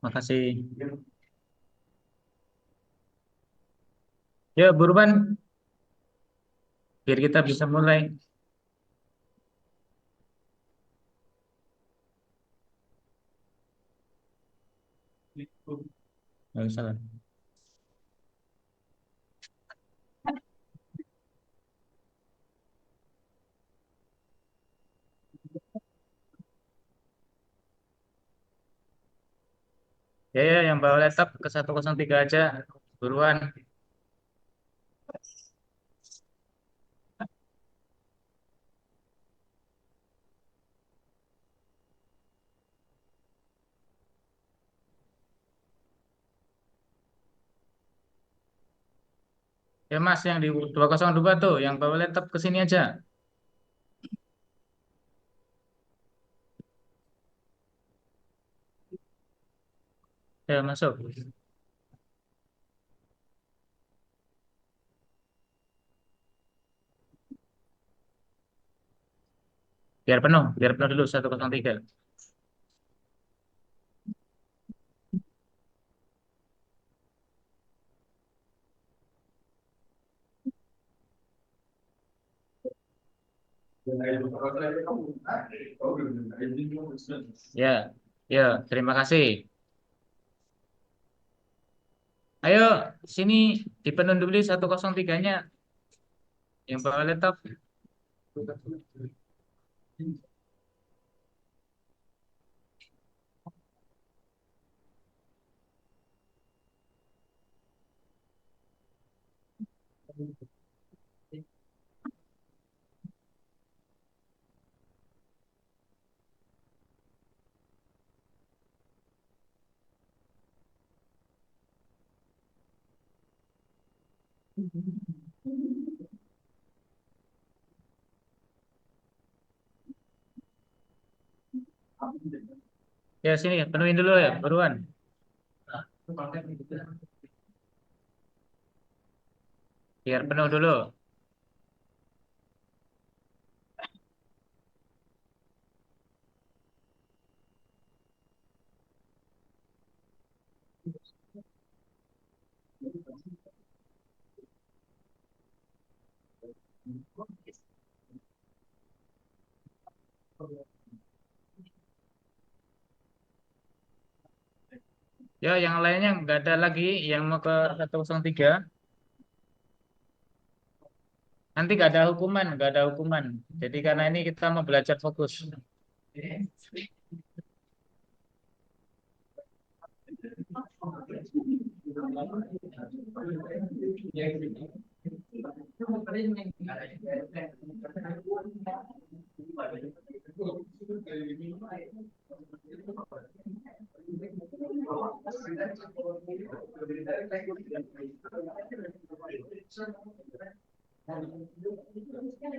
Makasih. Ya, buruan, biar kita bisa mulai. Nggak usah lah. Ya, ya, yang bawa laptop ke 103 aja. Buruan. Ya, Mas, yang di 202 tuh, yang bawa laptop ke sini aja. Ya, masuk. Biar penuh dulu 103. Ya, ya, terima kasih. Ayo, sini dipenuhi dulu 103-nya, yang bawa laptop. Ya, sini, penuhin dulu ya, buruan. Biar penuh dulu. Ya, yang lainnya nggak ada lagi yang mau ke 103. Nanti nggak ada hukuman. Jadi karena ini kita mau belajar fokus.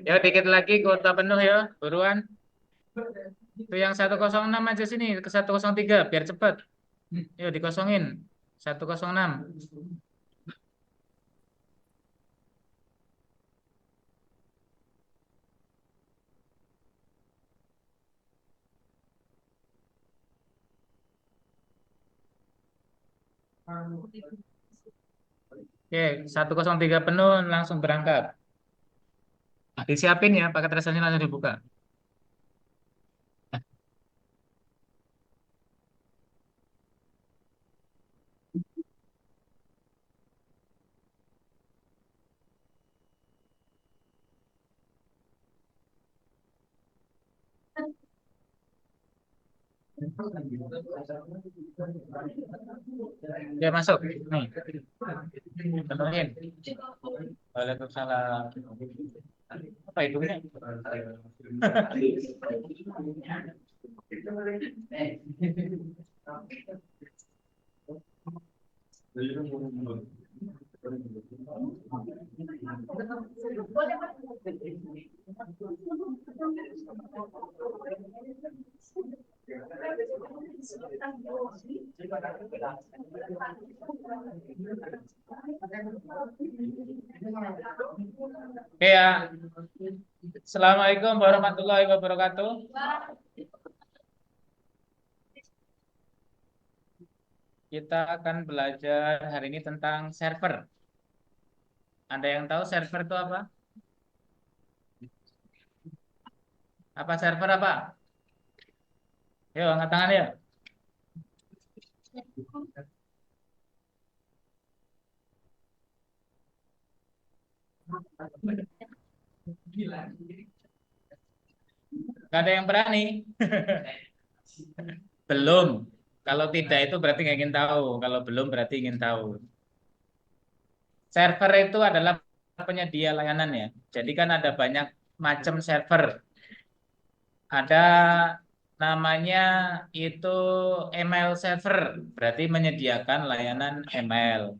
Ya, dikit lagi kuota penuh ya, buruan. Itu yang 106 aja sini ke 103 biar cepet. Yuk dikosongin. 106. Oke, 103 penuh langsung berangkat. Nah, disiapin ya, paket resennya langsung dibuka. Ya, masuk. Nih, penuhin. Waalaikumsalam. Apa hidungnya? Oke ya. Assalamualaikum warahmatullahi wabarakatuh. Kita akan belajar hari ini tentang server. Ada yang tahu server itu apa? Apa server apa? Yuk, angkat tangan ya. Gak ada yang berani. Belum. Kalau tidak itu berarti nggak ingin tahu. Kalau belum berarti ingin tahu. Server itu adalah penyedia layanan ya. Jadi kan ada banyak macam server. Ada namanya itu email server, berarti menyediakan layanan email.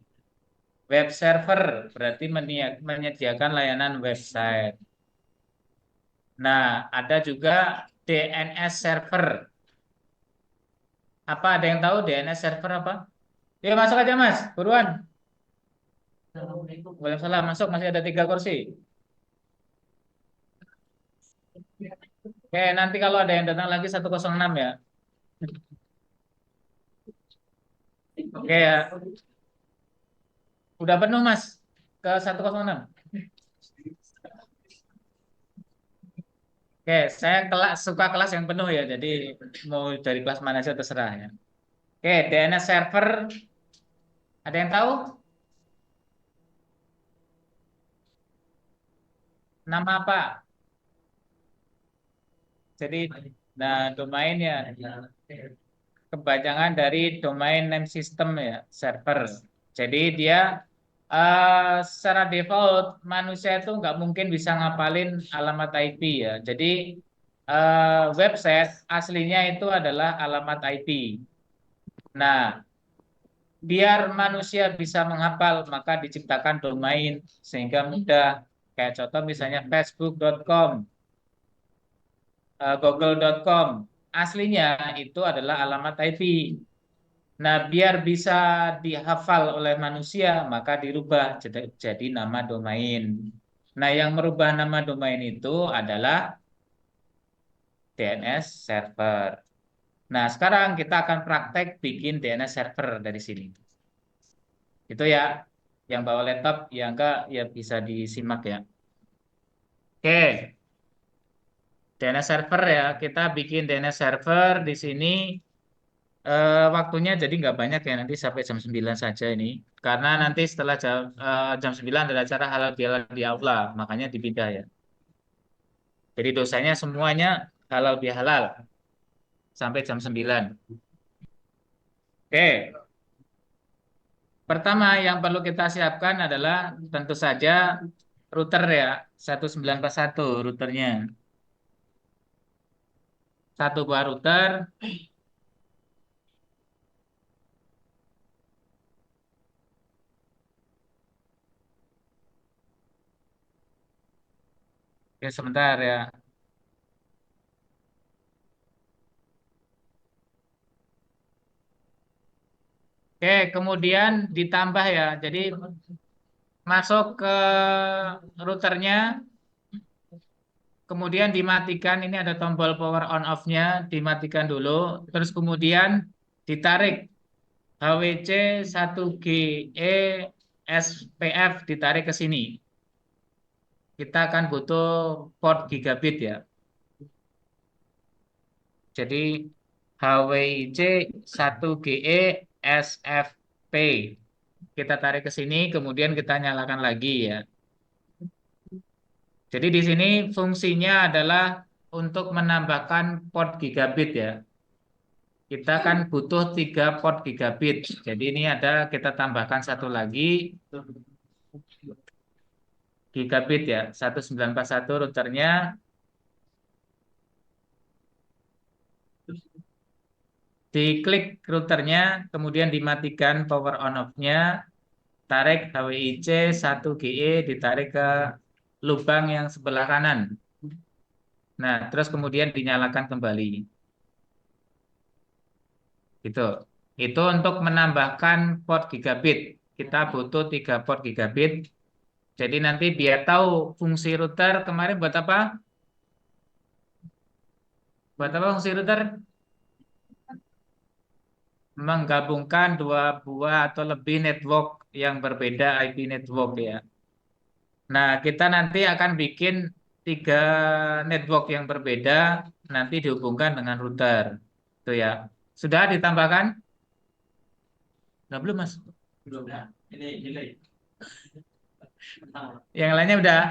Web server berarti menyediakan layanan website. Nah, ada juga DNS server. Apa ada yang tahu DNS server apa? Ya masuk aja Mas, buruan. Waalaikumsalam, masuk masih ada 3 kursi. Oke, nanti kalau ada yang datang lagi 106 ya. Oke ya, udah penuh Mas ke 106. Oke, saya suka kelas yang penuh ya, jadi mau dari kelas mana saja terserah ya. Oke, DNS server, ada yang tahu nama apa? Jadi, nah domain ya, kepanjangan dari domain name system ya, server. Jadi dia secara default manusia itu nggak mungkin bisa ngapalin alamat IP ya. Jadi website aslinya itu adalah alamat IP. Nah, biar manusia bisa menghafal, maka diciptakan domain sehingga mudah. Kayak contoh misalnya facebook.com, google.com. Aslinya itu adalah alamat IP. Nah, biar bisa dihafal oleh manusia, maka dirubah jadi nama domain. Nah, yang merubah nama domain itu adalah DNS server. Nah, sekarang kita akan praktek bikin DNS server dari sini. Itu ya, yang bawa laptop, yang enggak ya bisa disimak ya. Oke, DNS server ya, kita bikin DNS server di sini waktunya jadi nggak banyak ya, nanti sampai jam 9 saja ini. Karena nanti setelah jam 9 ada acara halal bihalal di aula, makanya dipindah ya. Jadi dosanya semuanya halal bihalal sampai jam 9. Oke, pertama yang perlu kita siapkan adalah tentu saja router ya, 1941 routernya. Satu buah router. Oke, sebentar ya. Oke, kemudian ditambah ya. Jadi masuk ke routernya, kemudian dimatikan. Ini ada tombol power on off-nya, dimatikan dulu. Terus kemudian ditarik HWC 1GE SPF, ditarik ke sini. Kita akan butuh port gigabit ya. Jadi HWIC 1GE SFP. Kita tarik ke sini, kemudian kita nyalakan lagi ya. Jadi di sini fungsinya adalah untuk menambahkan port gigabit ya. Kita kan butuh 3 port gigabit. Jadi ini ada kita tambahkan satu lagi gigabit ya. 1941 routernya. Diklik routernya, kemudian dimatikan power on off-nya. Tarik HWIC 1GE, ditarik ke lubang yang sebelah kanan. Nah, terus kemudian dinyalakan kembali. Gitu. Itu untuk menambahkan port gigabit. Kita butuh 3 port gigabit. Jadi nanti biar tahu fungsi router kemarin buat apa? Buat apa fungsi router? menggabungkan dua buah atau lebih network yang berbeda IP network ya. Nah, kita nanti akan bikin tiga network yang berbeda, nanti dihubungkan dengan router. Itu ya. Sudah ditambahkan? Udah belum, Mas? Belum. Ini delay. Yang lainnya udah.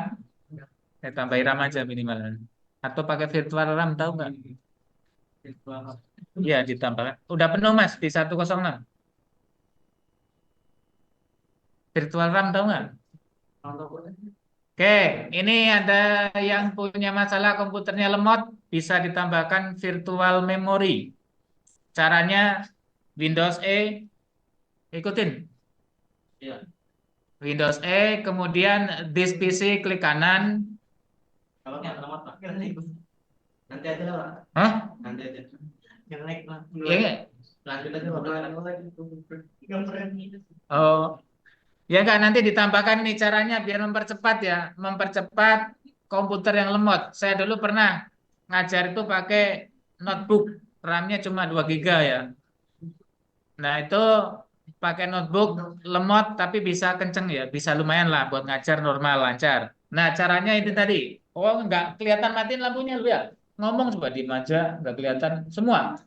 Saya tambahin RAM aja minimal. Atau pakai virtual RAM, tahu nggak? Iya, ditambahkan. Udah penuh, Mas, di 106. Virtual RAM, tahu nggak? Oke, ini ada yang punya masalah komputernya lemot, bisa ditambahkan virtual memory. Caranya Windows E, ikutin. Windows E, kemudian this PC klik kanan. Kalau nggak lemot, Pak. Nanti aja lah, Pak. Hah? Nanti aja. Yang naik lah. Iya. Lanjut aja, Pak. Oh, ya kan nanti ditambahkan ini caranya biar mempercepat ya, mempercepat komputer yang lemot. Saya dulu pernah ngajar itu pakai notebook, RAM-nya cuma 2 GB ya. Nah, itu pakai notebook lemot tapi bisa kenceng ya, bisa lumayan lah buat ngajar normal lancar. Nah, caranya itu tadi. Oh, nggak kelihatan matiin lampunya lu ya. Ngomong coba di aja, nggak kelihatan semua.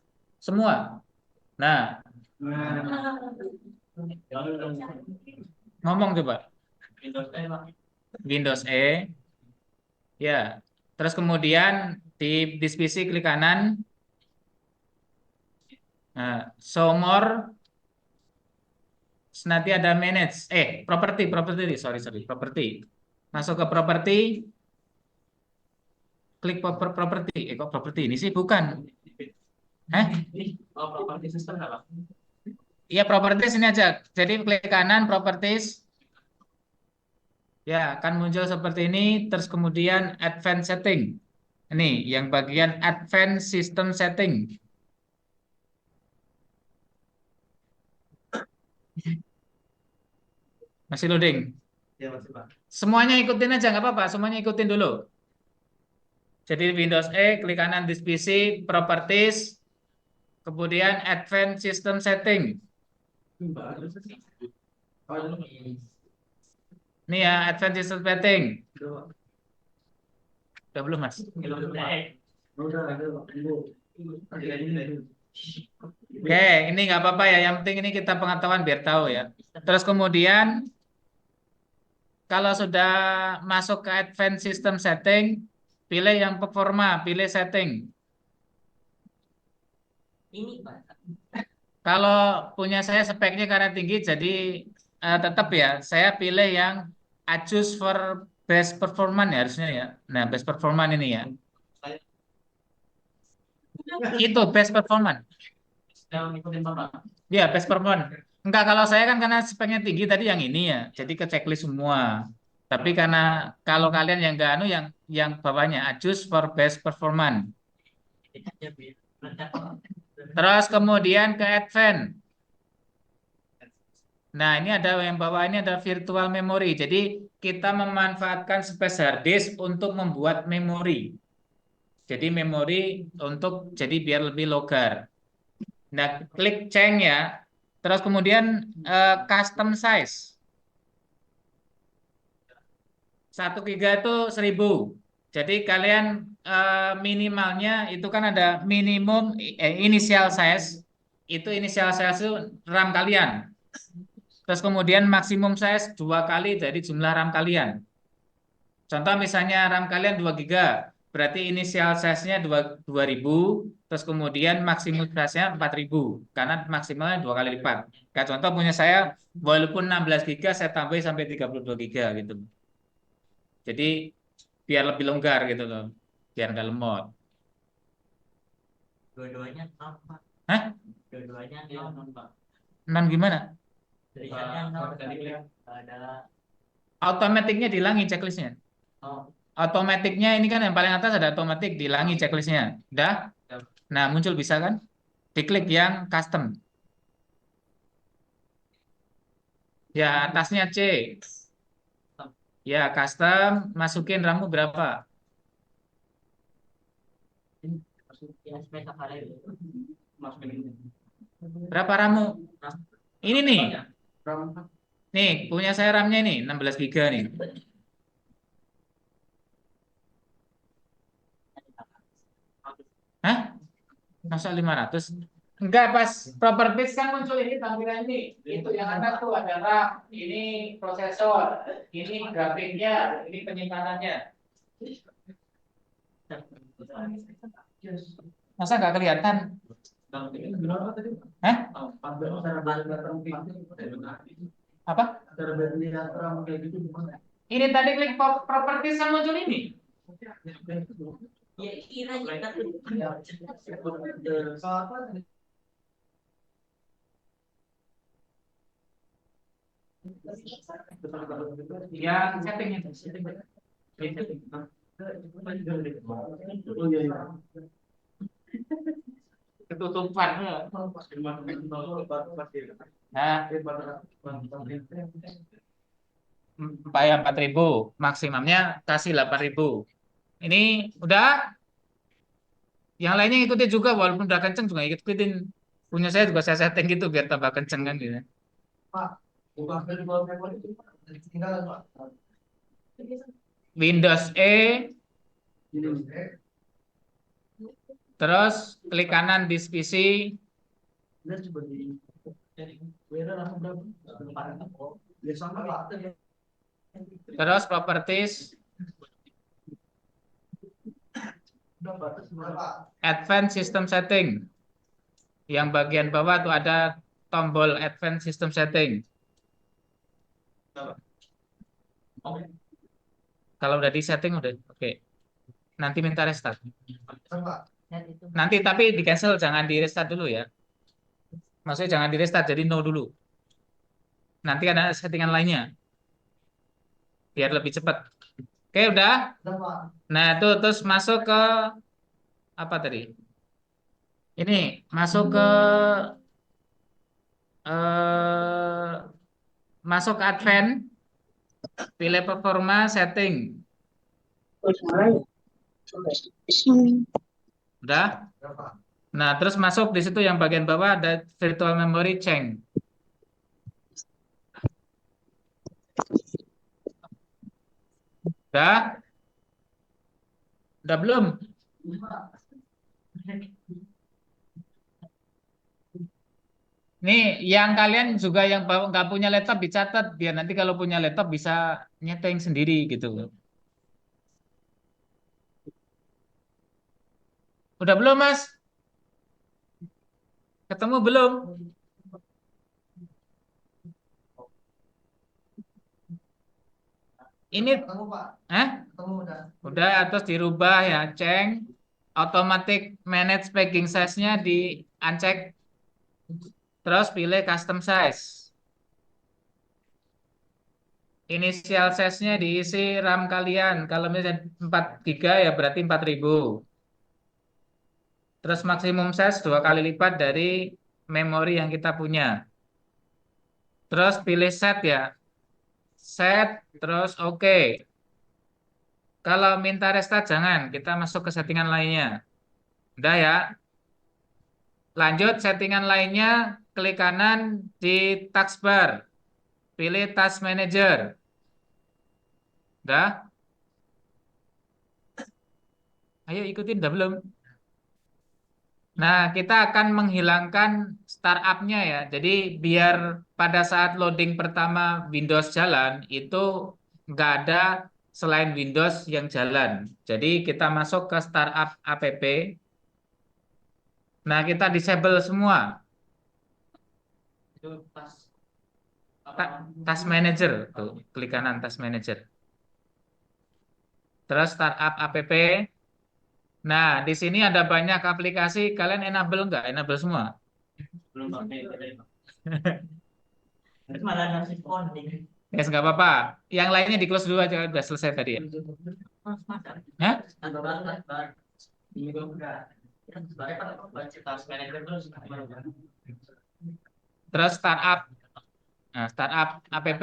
Semua. Nah, ngomong coba. Windows E. Ya. Terus kemudian di divisi klik kanan. Nah, show more. Nanti ada manage. Property. Sorry. Property. Masuk ke property. Klik property. Kok property ini sih? Bukan. Eh? Oh, property system apa? Iya, properties ini aja. Jadi klik kanan, properties. Ya, akan muncul seperti ini. Terus kemudian advanced setting. Ini yang bagian advanced system setting. Masih loading. Ya, masih, Pak. Semuanya ikutin aja, nggak apa-apa. Semuanya ikutin dulu. Jadi Windows E, klik kanan this PC, properties, kemudian advanced system setting. Ini ya, advanced system setting. Udah belum, Mas? Oke, ini nggak apa-apa ya. Yang penting ini kita pengetahuan biar tahu ya. Terus kemudian kalau sudah masuk ke advanced system setting, pilih yang performa, pilih setting. Ini kalau punya saya speknya karena tinggi, jadi tetap ya saya pilih yang adjust for best performance ya harusnya ya. Nah, best performance ini ya. Itu best performance. Ya, best performance. Enggak, kalau saya kan karena speknya tinggi tadi yang ini ya. Jadi ke checklist semua. Tapi karena kalau kalian yang enggak anu yang bawahnya adjust for best performance. Terus kemudian ke advance. Nah, ini ada yang bawah ini ada virtual memory. Jadi kita memanfaatkan space hard disk untuk membuat memori. Jadi memori untuk jadi biar lebih longgar. Nah, klik change ya. Terus kemudian custom size. 1 GB itu 1000. Jadi kalian minimalnya itu kan ada minimum initial size. Itu initial size itu RAM kalian. Terus kemudian maksimum size 2 kali dari jumlah RAM kalian. Contoh misalnya RAM kalian 2 GB, berarti inisial size-nya 2000, terus kemudian maksimum size-nya 4000, karena maksimalnya 2 kali lipat. Kayak contoh punya saya, walaupun 16 GB, saya tambahin sampai 32 GB gitu. Jadi biar lebih longgar gitu loh, biar nggak lemot. Dua-duanya apa? Hah? Dua-duanya non, Pak. Non gimana? Tulisannya non, ada automatiknya dihilangin checklistnya. Oh. Otomatiknya ini kan yang paling atas ada otomatik dihilangi checklistnya. Udah? Nah, muncul bisa kan? Diklik yang custom. Ya, atasnya C. Ya, custom. Masukin RAM berapa? Berapa RAM-mu? Ini nih. Nih, punya saya RAM-nya nih, 16 GB nih. Hah? Masa 500? Enggak, pas properties kan muncul ini tampilan ini. Itu yang ada tuh ada RAM, ini prosesor, ini grafiknya, ini penyimpanannya. Masa nggak kelihatan? Hah? Apa? Ini tadi klik properties yang muncul ini. Yang setting itu. Ketutupan. Nah, 4.000 maksimumnya kasih 8.000. Ini udah, yang lainnya ikutin juga walaupun udah kenceng juga ikutin. Punya saya juga saya setting gitu biar tambah kenceng kan gitu. Windows E, terus klik kanan di PC, terus properties, advanced system setting. Yang bagian bawah tuh ada tombol advanced system setting. Kalau udah di setting udah oke. Nanti minta restart. Nanti tapi di cancel, jangan di restart dulu ya. Maksudnya jangan di restart, jadi no dulu. Nanti ada settingan lainnya biar lebih cepat. Oke, udah. Nah, itu terus masuk ke apa tadi? Ini masuk ke masuk ke advance, pilih performa setting. Udah? Nah, terus masuk di situ yang bagian bawah ada virtual memory change. Udah? Udah belum? Nih, yang kalian juga yang nggak punya laptop dicatat biar nanti kalau punya laptop bisa nyeting sendiri gitu. Udah belum, Mas? Ketemu belum? Ini, udah, terus dirubah ya, ceng. Automatic manage packing size-nya di uncheck. Terus pilih custom size. Inisial size-nya diisi RAM kalian. Kalau misalnya 4 GB ya berarti 4.000. Terus maksimum size 2 kali lipat dari memori yang kita punya. Terus pilih set ya. Set, terus oke. Kalau minta restart jangan, kita masuk ke settingan lainnya. Udah ya. Lanjut settingan lainnya, klik kanan di taskbar. Pilih Task Manager. Udah? Ayo ikutin, udah belum? Nah, kita akan menghilangkan startup-nya ya. Jadi biar pada saat loading pertama Windows jalan, itu nggak ada selain Windows yang jalan. Jadi kita masuk ke startup app. Nah, kita disable semua. Itu task manager. Tuh, klik kanan task manager. Terus startup app. Nah, di sini ada banyak aplikasi. Kalian enable nggak? Enable semua. Belum pakai. Malah nasi ya, nggak apa-apa. Yang lainnya di close dulu aja, udah selesai tadi ya. Hah? Terus startup, nah, startup app,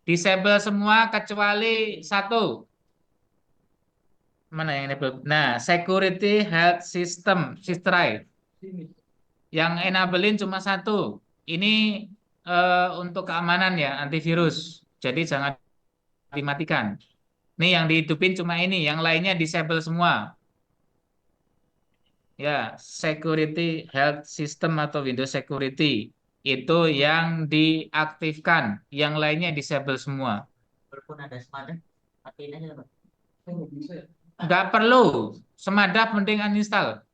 disable semua kecuali satu. mana yang enable? Nah, security health system, SysDrive. Yang enablein cuma satu. Ini untuk keamanan ya, antivirus. Jadi jangan dimatikan. Nih yang dihidupin cuma ini, yang lainnya disable semua. Ya, security health system atau Windows security itu yang diaktifkan, yang lainnya disable semua. Walaupun ada semadan, matiin aja Pak. Nggak perlu, Semadap mending uninstall.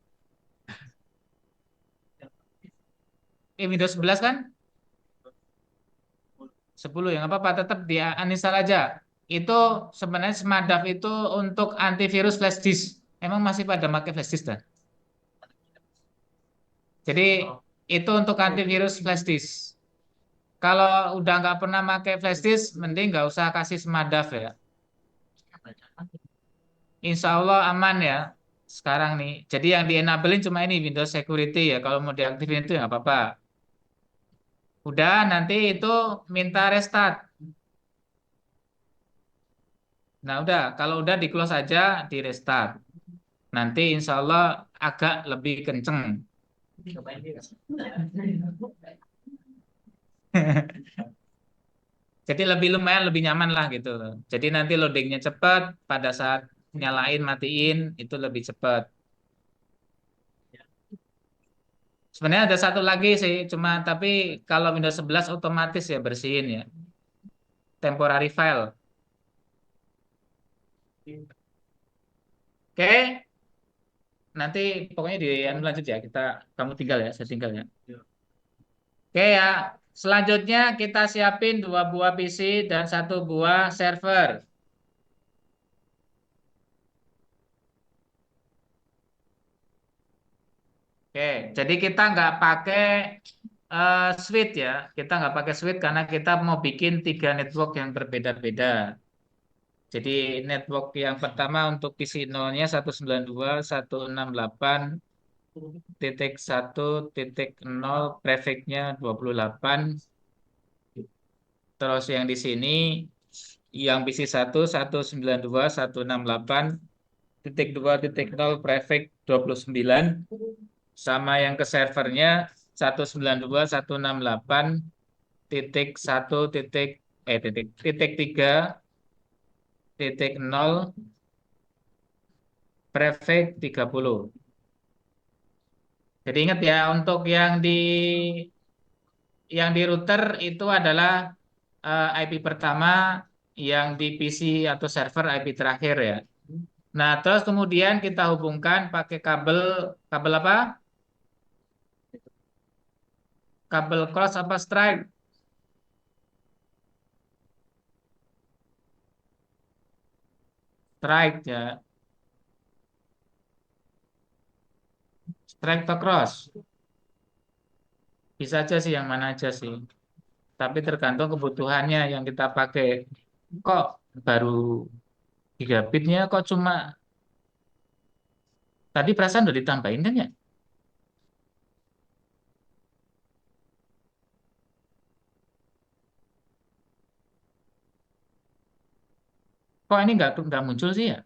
Windows 11 kan? 10 ya nggak apa-apa, tetap dia uninstall aja. Itu sebenarnya Semadap itu untuk antivirus flash disk. Emang masih pada pakai flash disk dah? Jadi itu untuk antivirus flash disk. Kalau udah nggak pernah pakai flash disk, mending nggak usah kasih Semadap ya. Insya Allah aman ya sekarang nih. Jadi yang di-enablein cuma ini Windows Security ya. Kalau mau diaktifin itu ya nggak apa-apa. Udah nanti itu minta restart. Nah udah, kalau udah di close aja, di restart. Nanti insya Allah agak lebih kenceng. Cobain dia. Jadi lebih lumayan lebih nyaman lah gitu. Jadi nanti loadingnya cepat, pada saat nyalain matiin itu lebih cepat. Sebenarnya ada satu lagi sih, cuma tapi kalau Windows 11 otomatis ya bersihin ya. Temporary file. Oke, nanti pokoknya di anu lanjut ya. Kamu tinggal ya, saya tinggal ya. Oke ya. Selanjutnya kita siapin 2 buah PC dan 1 buah server. Oke, jadi kita nggak pakai switch ya. Kita nggak pakai switch karena kita mau bikin 3 network yang berbeda-beda. Jadi network yang pertama untuk PC nolnya 192.168.1.0 prefixnya 28. Terus yang di sini yang PC 1.192.168.2.0 prefix 29 sama yang ke servernya 192.168 titik 3.0 prefix 30. Jadi ingat ya untuk yang di router itu adalah IP pertama, yang di PC atau server IP terakhir ya. Nah, terus kemudian kita hubungkan pakai kabel kabel apa? Kabel cross apa strike? Strike ya. Strike atau cross? Bisa aja sih yang mana aja sih. Tapi tergantung kebutuhannya yang kita pakai. Kok baru gigabitnya kok cuma tadi perasaan udah ditambahin kan ya? Kok ini nggak muncul sih ya?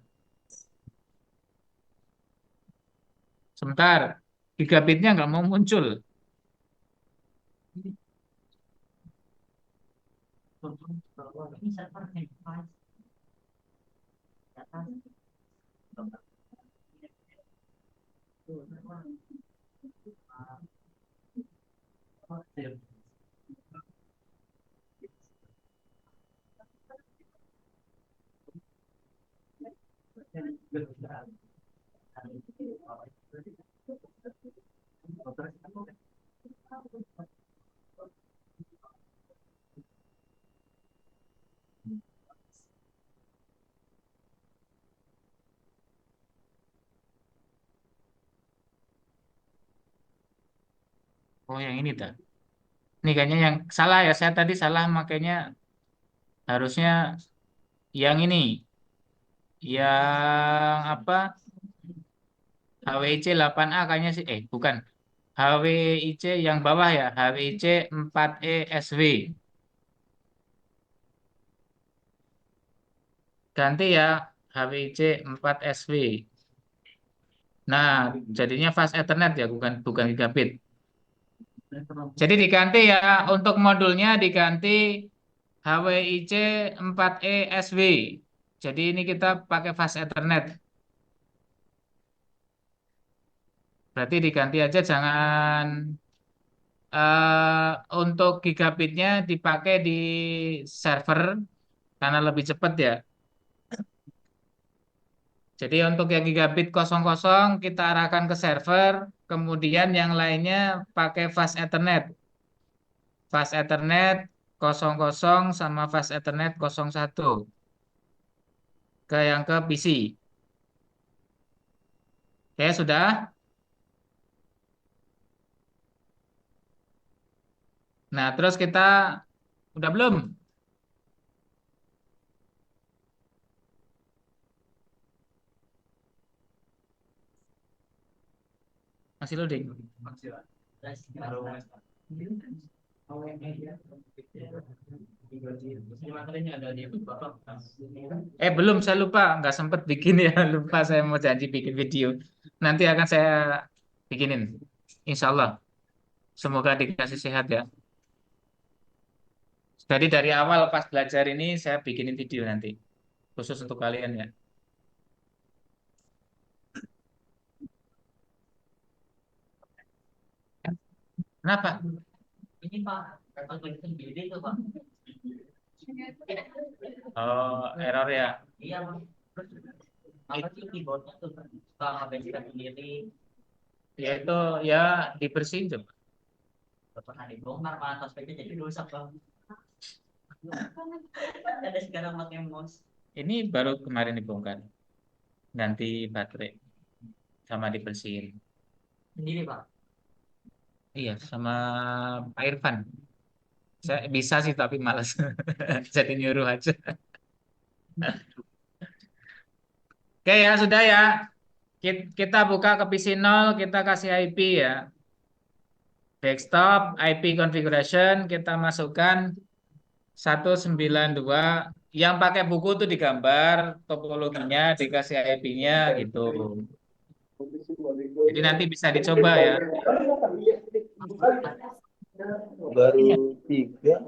Sebentar, gigabitnya nggak mau muncul. Ini server enterprise. Data. Oh, yang ini dah. Ini kayaknya yang salah ya. Saya tadi salah makanya harusnya yang ini. Yang apa? HWIC 8A kayaknya sih. Bukan. HWIC yang bawah ya. HWIC 4ESW. Ganti ya. HWIC 4SW. Nah, jadinya fast Ethernet ya, bukan gigabit. Jadi diganti ya, untuk modulnya diganti HWIC 4ESW. Jadi ini kita pakai fast Ethernet. Berarti diganti aja, jangan untuk gigabitnya dipakai di server karena lebih cepat ya. Jadi untuk yang gigabit 00 kita arahkan ke server, kemudian yang lainnya pakai fast Ethernet. Fast Ethernet 00 sama fast Ethernet 01 ke yang ke PC. Oke, sudah. Nah, terus kita udah belum? Masih loading. Belum, saya lupa, nggak sempet bikin ya, lupa saya mau janji bikin video. Nanti akan saya bikinin, insya Allah. Semoga dikasih sehat ya. Jadi dari awal pas belajar ini saya bikinin video nanti, khusus untuk kalian ya. Kenapa? Ini Pak, kalau itu gede tuh Pak. Oh, error ya. Iya Pak. Apa sih keyboardnya tuh suka ngabesin sendiri. Ya itu ya dibersihin coba. Pernah dibongkar malah touchpadnya jadi rusak Bang. Ada sekarang pakai mouse. Ini baru kemarin dibongkar, ganti baterai sama dibersihin. Sendiri Pak. Iya, sama Pak Irfan. Saya bisa sih tapi malas. Jadi nyuruh aja. Oke ya, sudah ya. Kita buka ke PC 0, kita kasih IP ya. Desktop, IP configuration, kita masukkan 192. Yang pakai buku itu digambar, topologinya, dikasih IP-nya gitu. Jadi nanti bisa dicoba ya. Baru 3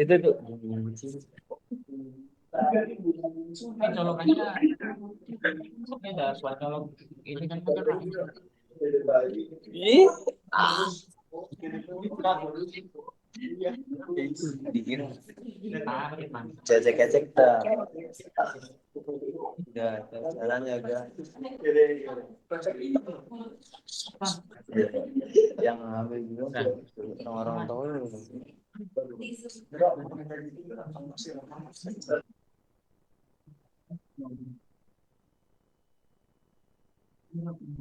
itu tuh. Ini colokannya, ini ada suara colok. Ini kan Ih, dingin. Cecek-cecek dah. Udah, caranya agak. Yang ambil juga orang-orang tahu.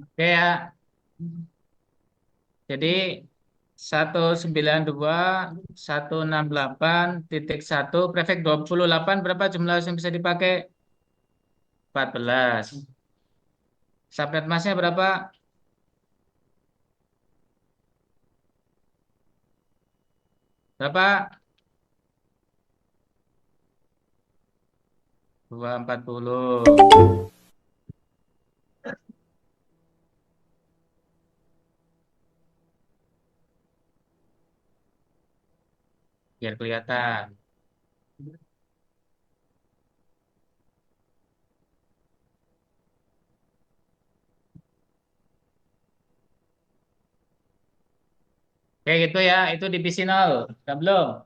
Oke ya. Jadi 192.168.1 prefix 28 berapa jumlah yang bisa dipakai? 14. Subnet masnya berapa? Berapa? 240. Biar kelihatan. Oke gitu ya, itu di PC 0. Udah belum?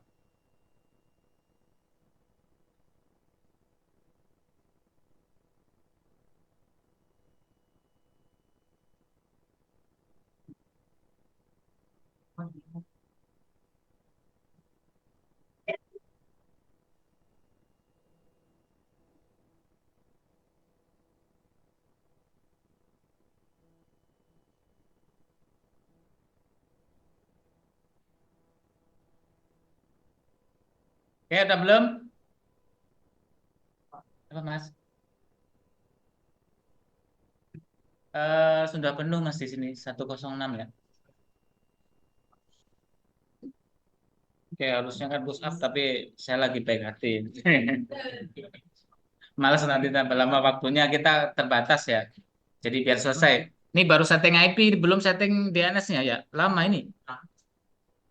Oke, udah belum? Apa, Mas? Sudah penuh Mas di sini 106 ya. Oke, harusnya kan push up, tapi saya lagi baik hati. Males nanti tambah lama waktunya, kita terbatas ya. Jadi biar selesai. Ini baru setting IP, belum setting DNS-nya ya. Lama ini.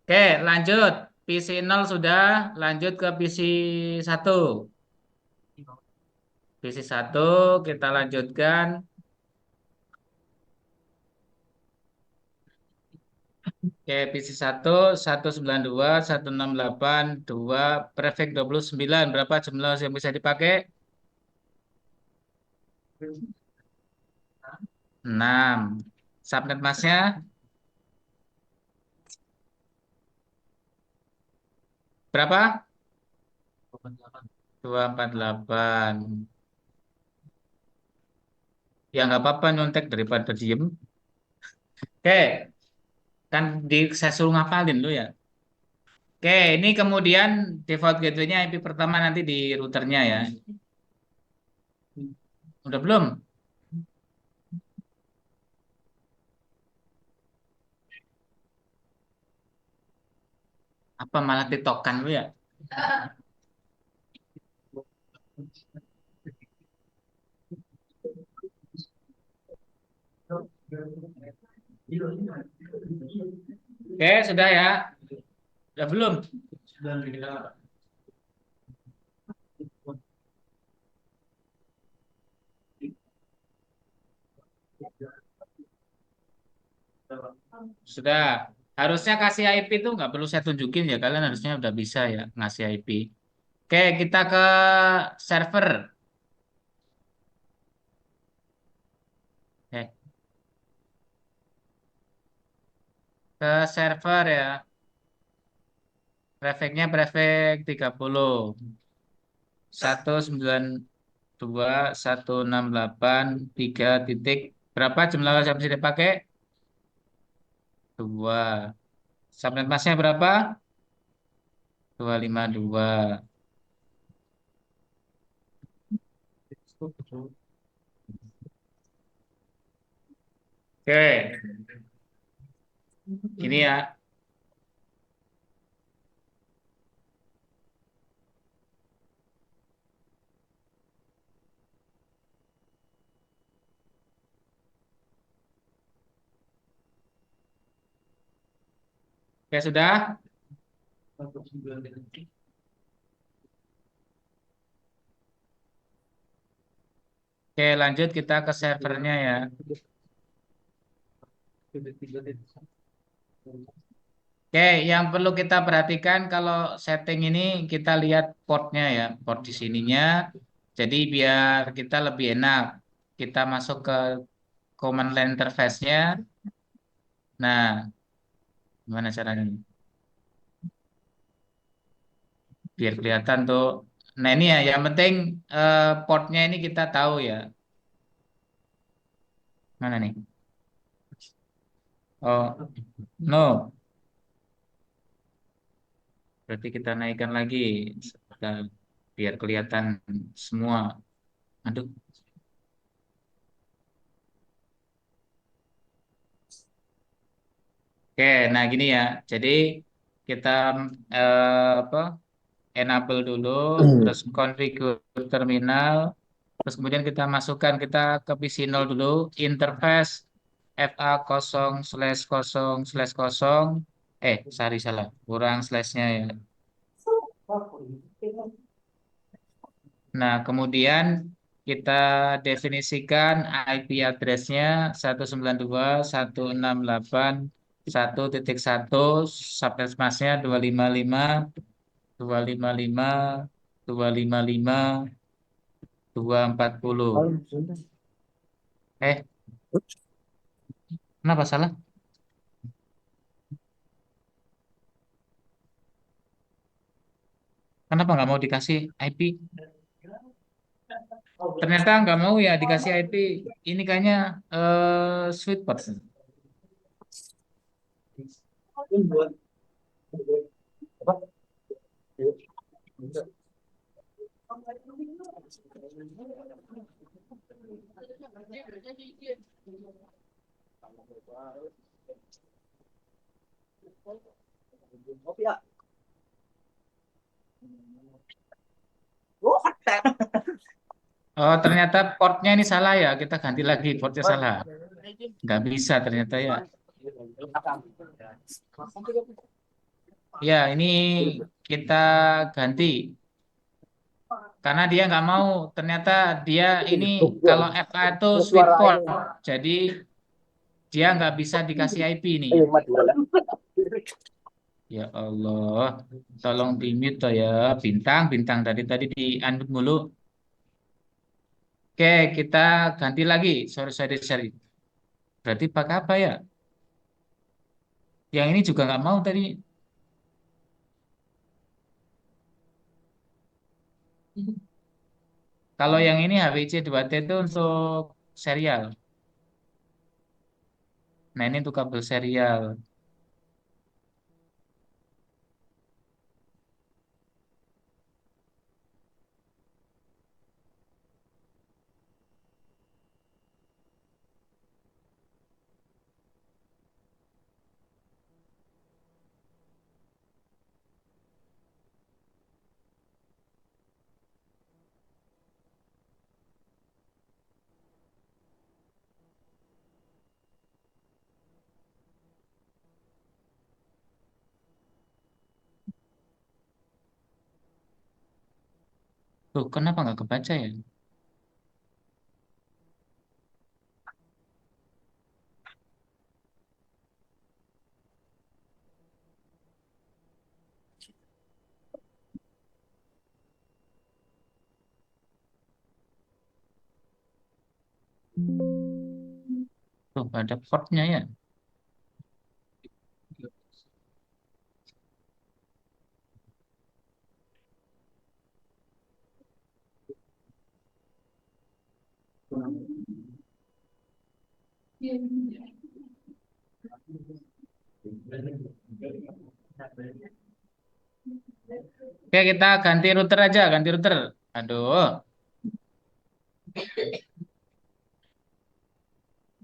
Oke, lanjut. PC 0 sudah, lanjut ke PC 1. PC 1 kita lanjutkan. Oke, PC 1, 192, 168, 2, prefix 29. Berapa jumlah yang bisa dipakai? 6. Subnet masnya berapa? 248. Ya nggak apa-apa nyontek daripada diem. Oke, kan saya suruh ngapalin lu ya. Oke, ini kemudian default gateway-nya IP pertama nanti di routernya ya. Udah belum? Apa malah tiktokan lu ya? Oke, sudah ya. Udah belum? Sudah. Harusnya kasih IP itu nggak perlu saya tunjukin ya. Kalian harusnya udah bisa ya ngasih IP. Oke, kita ke server. Eh, ke server ya. Prefix-nya prefix 30. 192.168.3 titik. Berapa jumlah yang bisa dipakai? 2. Subnet masknya berapa? 252. Oke, ini ya. Oke, sudah. Oke, lanjut kita ke servernya ya. Oke, yang perlu kita perhatikan kalau setting ini kita lihat portnya ya, port di sininya. Jadi biar kita lebih enak, kita masuk ke command line interface-nya. Nah, gimana caranya? Biar kelihatan tuh. Nah ini ya, yang penting portnya ini kita tahu ya. Mana nih? Oh, no. Berarti kita naikkan lagi. Kita- biar kelihatan semua. Aduh. Oke, nah gini ya. Jadi kita apa? Enable dulu, terus configure terminal, terus kemudian kita masukkan kita ke PC 0 dulu, interface FA 0/0/0, sorry salah, kurang slashnya ya. Nah, kemudian kita definisikan IP address-nya 192.168.1.1, subnet mask-nya 255, 255, 255, 240. Eh, kenapa salah? Kenapa nggak mau dikasih IP? Ternyata nggak mau ya dikasih IP. Ini kayaknya sweet box. Oh, ternyata portnya ini salah ya. Kita ganti lagi, portnya salah. Nggak bisa ternyata ya. Ya, ini kita ganti. Karena dia nggak mau. Ternyata dia ini kalau FA itu sweet port. Jadi dia nggak bisa dikasih IP nih. Ya Allah, tolong di-mute toh ya. Bintang tadi tadi di unmute mulu. Oke, kita ganti lagi. Sorry. Berarti pakai apa ya? Yang ini juga nggak mau tadi. Kalau yang ini HWC 2T itu untuk serial. Nah, ini untuk kabel serial. Tuh, kenapa nggak kebaca ya? Tuh, ada portnya ya. Oke, kita ganti router aja, ganti router. Aduh.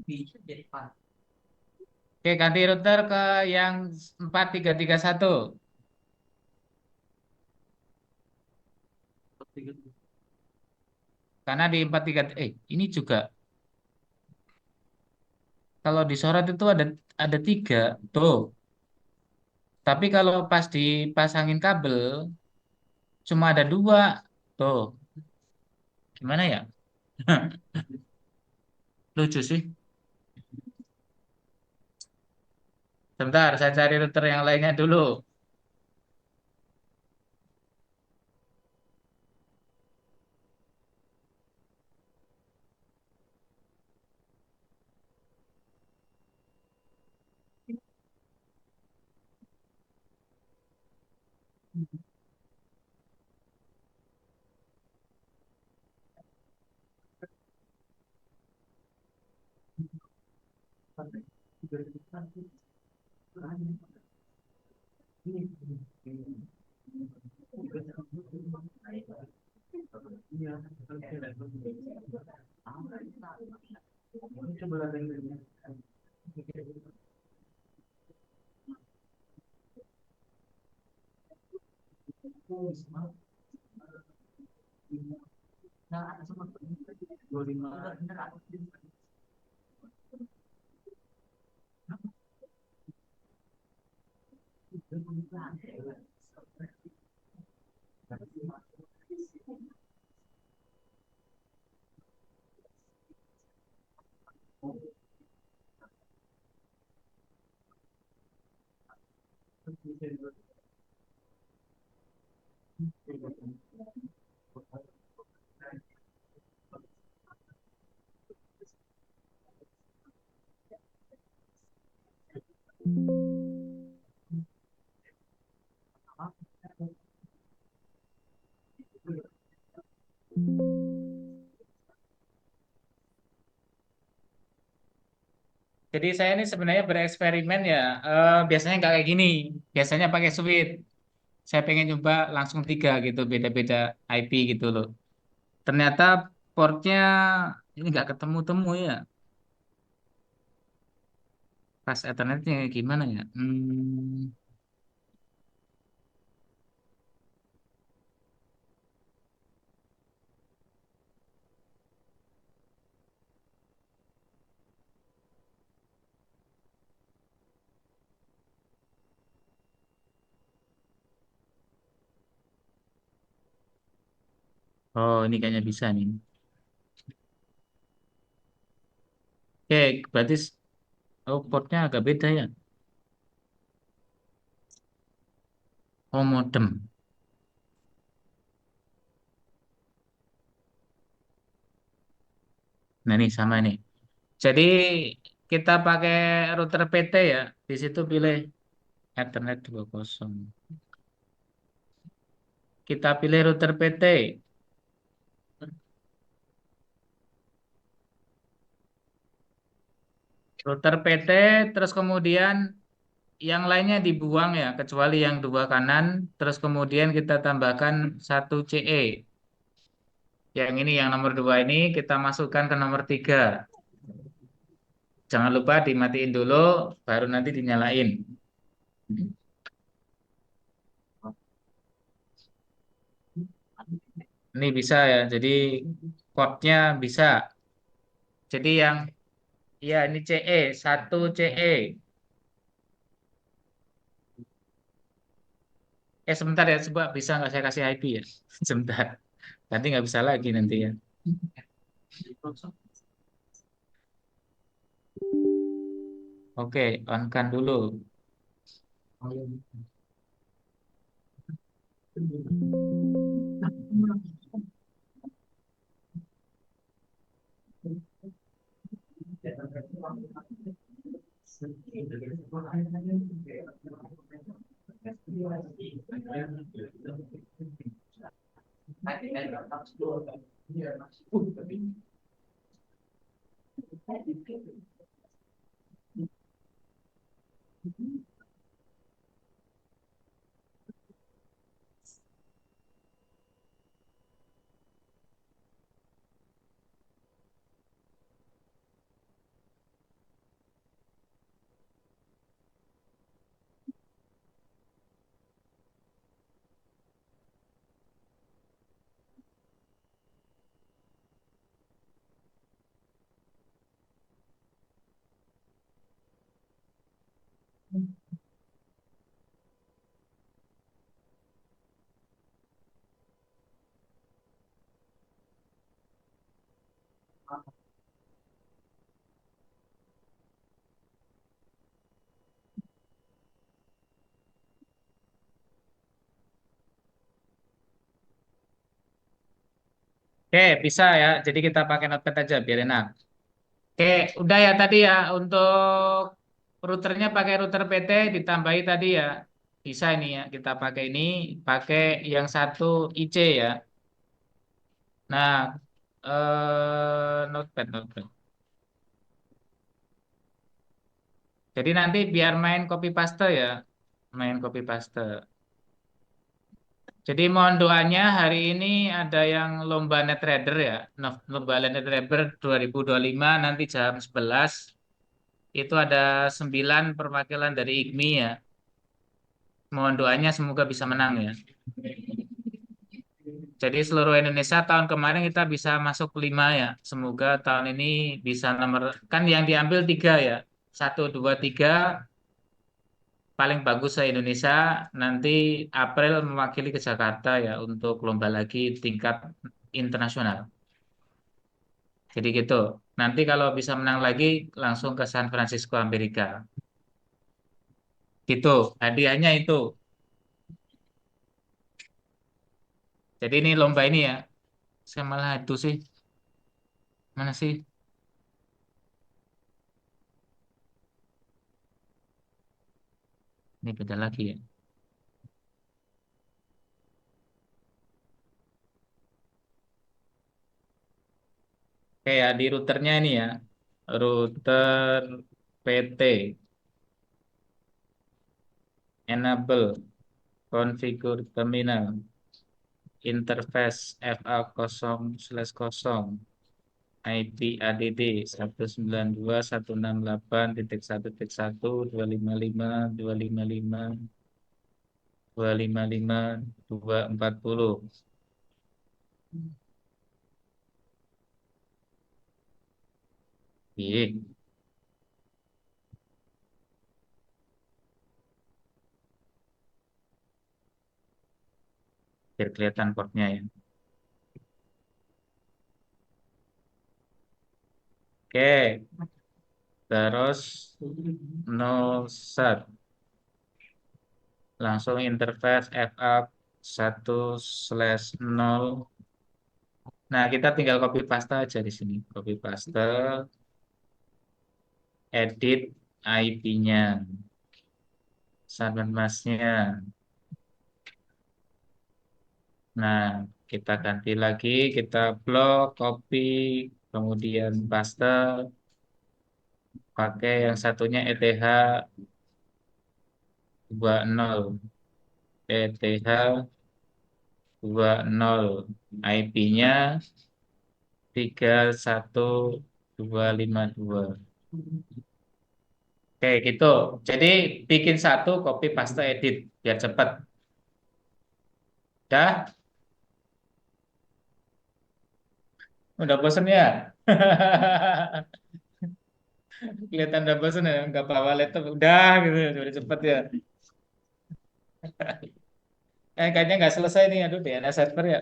Bisa jadi pas. Oke, ganti router ke yang 4331. Karena di 43 ini juga kalau disorot itu ada tiga tuh. Tapi kalau pas dipasangin kabel cuma ada dua tuh. Gimana ya? Lucu sih. Sebentar, saya cari router yang lainnya dulu. Jadi saya ini sebenarnya bereksperimen ya. Biasanya nggak kayak gini. Biasanya pakai switch. Saya pengen nyoba langsung tiga gitu, beda-beda IP gitu loh. Ternyata portnya ini nggak ketemu-temu ya. Pas Ethernetnya gimana ya? Hmm, Oh, ini kayaknya bisa nih. Oke, berarti oh, portnya agak beda ya. Oh, modem. Nah, ini sama nih. Jadi kita pakai router PT ya. Di situ pilih Ethernet 20. Kita pilih router PT. Router PT, terus kemudian yang lainnya dibuang ya, kecuali yang dua kanan. Terus kemudian kita tambahkan satu CE. Yang ini, yang nomor dua ini kita masukkan ke nomor tiga. Jangan lupa dimatiin dulu, baru nanti dinyalain. Ini bisa ya, jadi portnya bisa. Jadi yang, ya ini CE, satu CE. Sebentar ya, coba bisa nggak saya kasih IP ya? Sebentar, nanti nggak bisa lagi nanti ya. Oke, on-kan dulu. Oke, bisa ya. Jadi kita pakai notepad aja biar enak. Oke, udah ya tadi ya untuk routernya pakai router PT ditambahi tadi ya. Bisa ini ya, kita pakai ini, pakai yang satu IC ya. Nah, notepad. Jadi nanti biar main copy paste ya, main copy paste. Jadi mohon doanya hari ini ada yang lomba NetRaider ya. Nah, lomba NetRaider 2025 nanti jam 11. Itu ada 9 perwakilan dari IGMI ya. Mohon doanya semoga bisa menang ya. Jadi seluruh Indonesia tahun kemarin kita bisa masuk 5 ya. Semoga tahun ini bisa nomor, kan yang diambil 3 ya. Satu, dua, tiga paling bagus se Indonesia. Nanti April mewakili ke Jakarta ya untuk lomba lagi tingkat internasional. Jadi gitu. Nanti kalau bisa menang lagi langsung ke San Francisco Amerika. Gitu. Hadiahnya itu. Jadi ini lomba ini ya. Saya malah itu sih. Mana sih? Ini beda lagi ya. Kayak di routernya ini ya. Router PT. Enable. Configure terminal. Interface FA0/0. IP ADD 192.168.1.1.255.255.255.240. Iya, biar kelihatan portnya ya. Oke, terus no set. Langsung interface FA 1/0. Nah, kita tinggal copy paste aja di sini. Copy paste, edit IP-nya, subnet masknya. Nah, kita ganti lagi, kita blok, copy, kemudian paste, pakai yang satunya ETH 20, ETH 20, IP-nya 31252. Oke, gitu. Jadi bikin satu, copy paste edit biar cepat. Dah, udah bosen ya? Kelihatan udah bosen ya, nggak bawa laptop. Udah gitu, udah cepet ya. Kayaknya nggak selesai nih, aduh DNS server ya.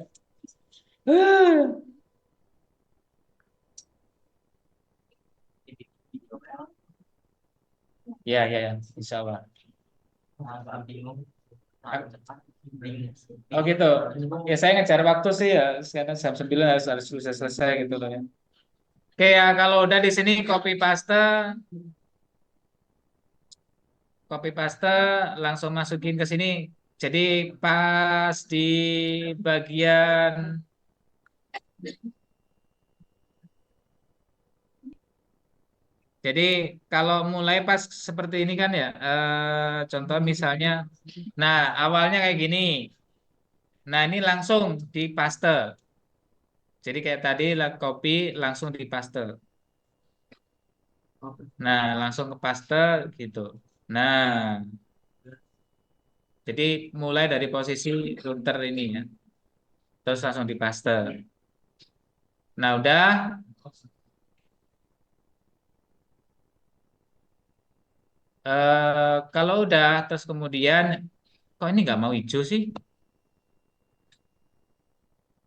Ya, ya, ya, insya Allah. Oh gitu. Ya saya ngejar waktu sih ya, sekarang jam 9 harus selesai gitu loh ya. Oke ya, kalau udah di sini copy paste langsung masukin ke sini. Jadi pas di bagian, jadi kalau mulai pas seperti ini kan ya, contoh misalnya, nah awalnya kayak gini. Nah ini langsung di paste. Jadi kayak tadi lah copy langsung di paste. Nah langsung ke paste gitu. Nah jadi mulai dari posisi router ini ya, terus langsung di paste. Nah udah. Kalau udah terus kemudian kok ini nggak mau hijau sih?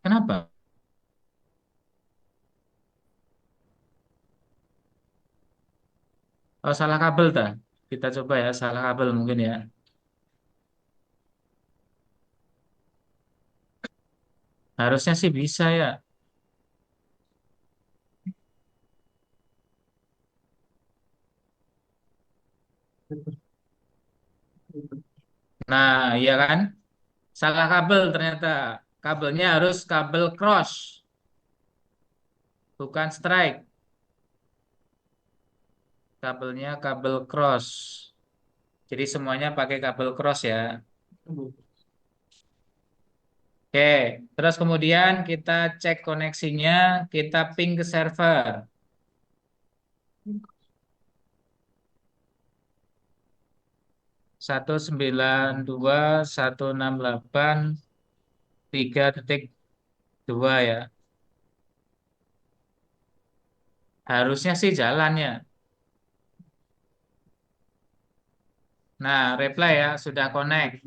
Kenapa? Oh salah kabel dah. Kita coba ya salah kabel mungkin ya. Harusnya sih bisa ya. Nah iya kan? Salah kabel ternyata. Kabelnya harus kabel cross, bukan strike. Kabelnya kabel cross. Jadi semuanya pakai kabel cross ya. Oke, terus kemudian kita cek koneksinya, kita ping ke server. 192.168.3.2 ya. Harusnya sih jalan ya. Nah, reply ya, sudah connect.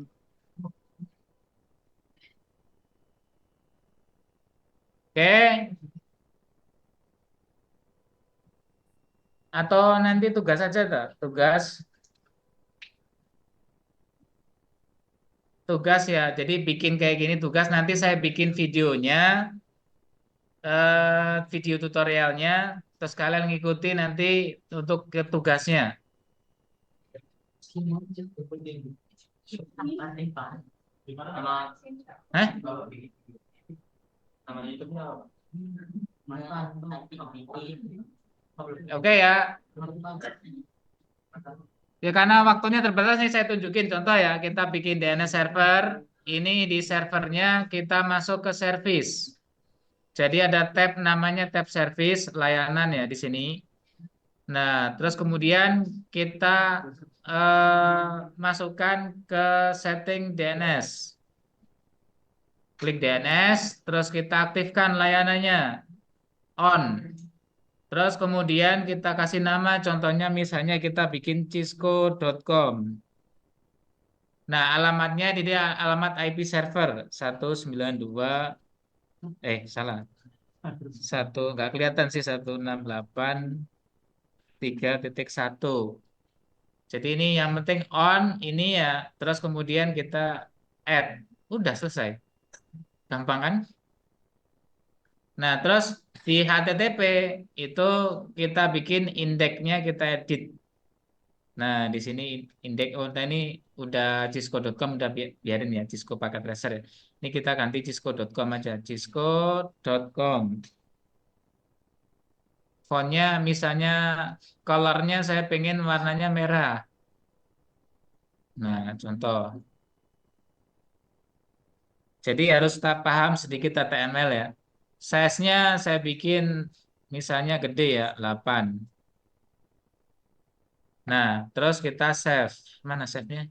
Oke, atau nanti tugas aja tak? Tugas ya. Jadi bikin kayak gini tugas, nanti saya bikin videonya, video tutorialnya, terus kalian ngikuti nanti untuk ke tugasnya. Nama Hah? nama YouTube-nya apa? Oke ya. Ya karena waktunya terbatas nih saya tunjukin contoh ya. Kita bikin DNS server. Ini di servernya kita masuk ke service. Jadi ada tab namanya tab service layanan ya di sini. Nah, terus kemudian kita masukkan ke setting DNS. Klik DNS, terus kita aktifkan layanannya on. Terus kemudian kita kasih nama, contohnya misalnya kita bikin cisco.com. Nah, alamatnya di dia alamat IP server 192, salah. Satu nggak kelihatan sih 168.3.1. Jadi ini yang penting on ini ya. Terus kemudian kita add. Udah selesai. Gampang kan? Nah, terus di HTTP itu kita bikin indeksnya kita edit. Nah, di sini indeks oh, nah ini udah cisco.com udah biarin ya Cisco paket tracer ya. Ini kita ganti cisco.com aja. Cisco.com. Fontnya misalnya colornya saya pengen warnanya merah. Nah, contoh. Jadi harus tak paham sedikit HTML ya. Size-nya saya bikin misalnya gede ya, 8. Nah, terus kita save. Mana save-nya?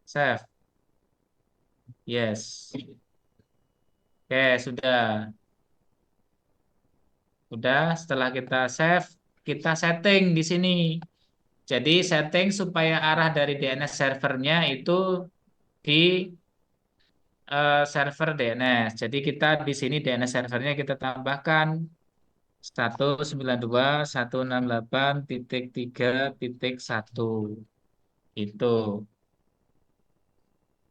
Save. Yes. Oke, sudah. Udah, setelah kita save, kita setting di sini. Jadi setting supaya arah dari DNS servernya itu di server DNS. Jadi kita di sini DNS servernya kita tambahkan 192.168.3.1. Itu.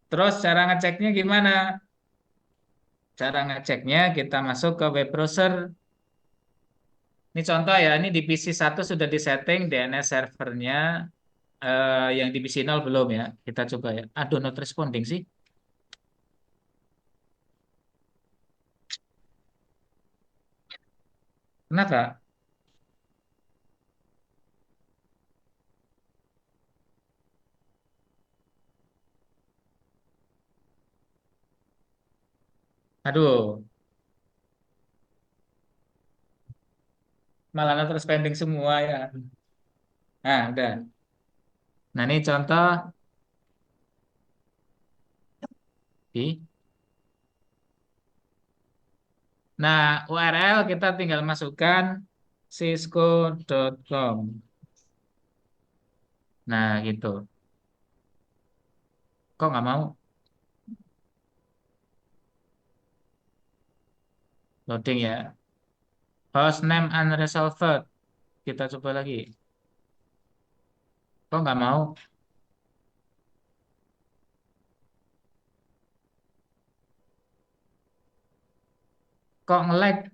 Terus cara ngeceknya gimana? Cara ngeceknya kita masuk ke web browser. Ini contoh ya, ini di PC 1 sudah disetting DNS servernya, yang di PC 0 belum ya. Kita coba ya. Aduh, not responding sih. Kenapa? Aduh, malah not responding semua ya. Nah, udah. Nah, ini contoh di. Nah, URL kita tinggal masukkan cisco.com. Nah, gitu. Kok nggak mau? Loading ya. Hostname unresolved. Kita coba lagi. Kok nggak mau? Kok nge-lag?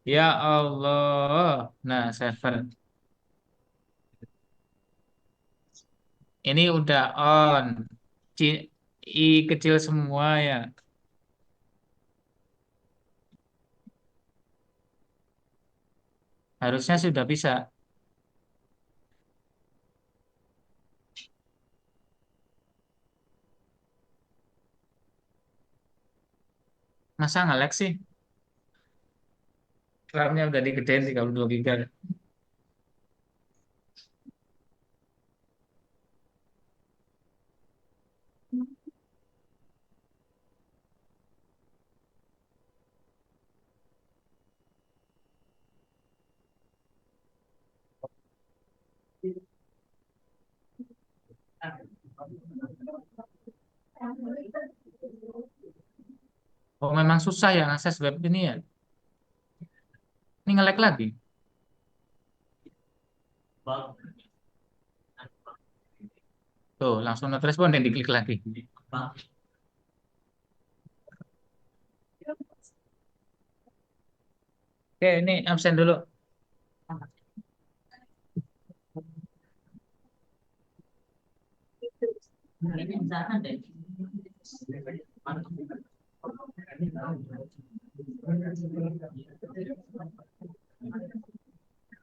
Ya Allah. Nah, server. Ini udah on. I kecil semua ya. Harusnya sudah bisa. Masa nge-lag sih? RAM-nya udah digedein 32 GB. Oh, memang susah ya akses web ini ya. Ini nge-lag lagi. Bang, Tuh, langsung not respond yang diklik lagi. bang. Oke, ini absen dulu. Ini misalkan deh.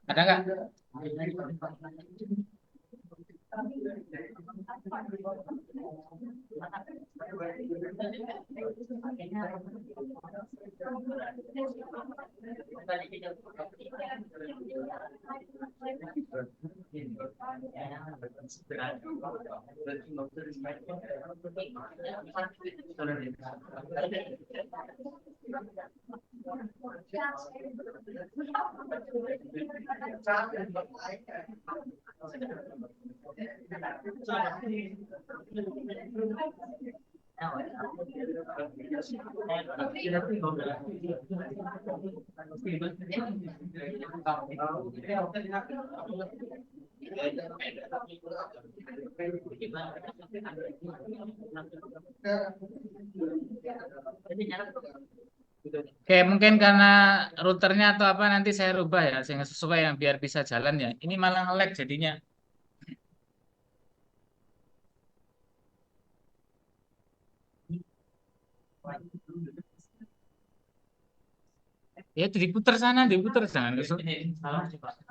Ada nggak? Oke, mungkin karena routernya atau apa nanti saya rubah ya, sehingga sesuai yang biar bisa jalan ya. Ini malah nge-lag jadinya. Ya diputar sana, diputar jangan ke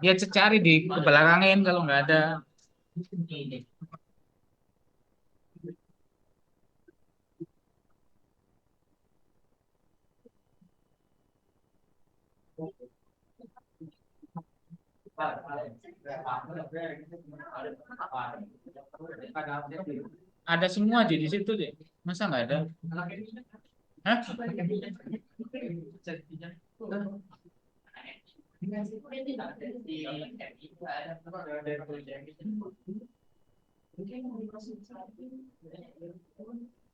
ya cari di kebelakangin kalau nggak ada. Ada semua di situ deh. Masa nggak ada? Hah?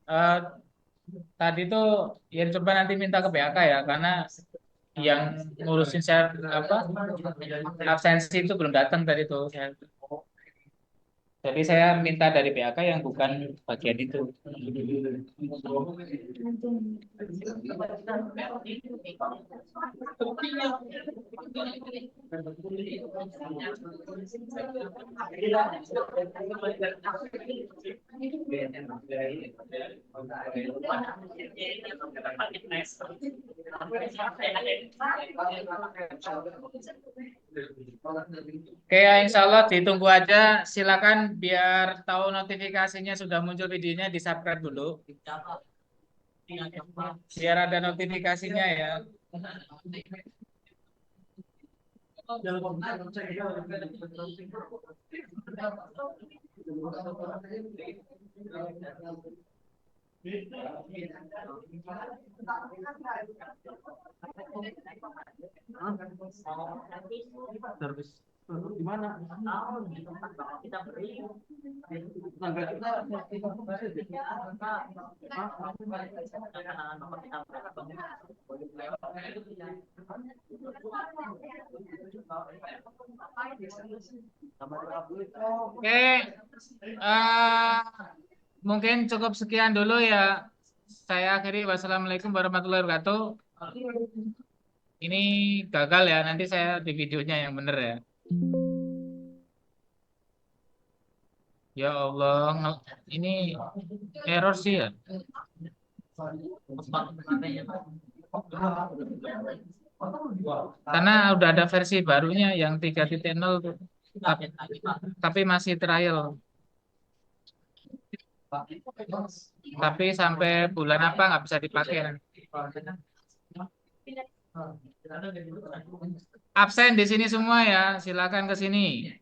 Eh, tadi tuh ya coba nanti minta ke BAK ya, karena yang ngurusin saya apa absensi itu belum datang tadi tuh. Jadi saya minta dari BAK yang bukan bagian itu. Oke ya, insya Allah ditunggu aja. Silakan biar tahu notifikasinya sudah muncul videonya di subscribe dulu. Biar ada notifikasinya ya. Gimana? Di tempat kita beri. Oke, mungkin cukup sekian dulu ya. Saya akhiri. Wassalamualaikum warahmatullahi wabarakatuh. Ini gagal ya. Nanti saya di videonya yang bener ya. Ya Allah, ini error sih ya. Karena udah ada versi barunya yang 3.0 tuh. Tapi masih trial. Tapi sampai bulan apa nggak bisa dipakai. Absen di sini semua ya. Silakan ke sini.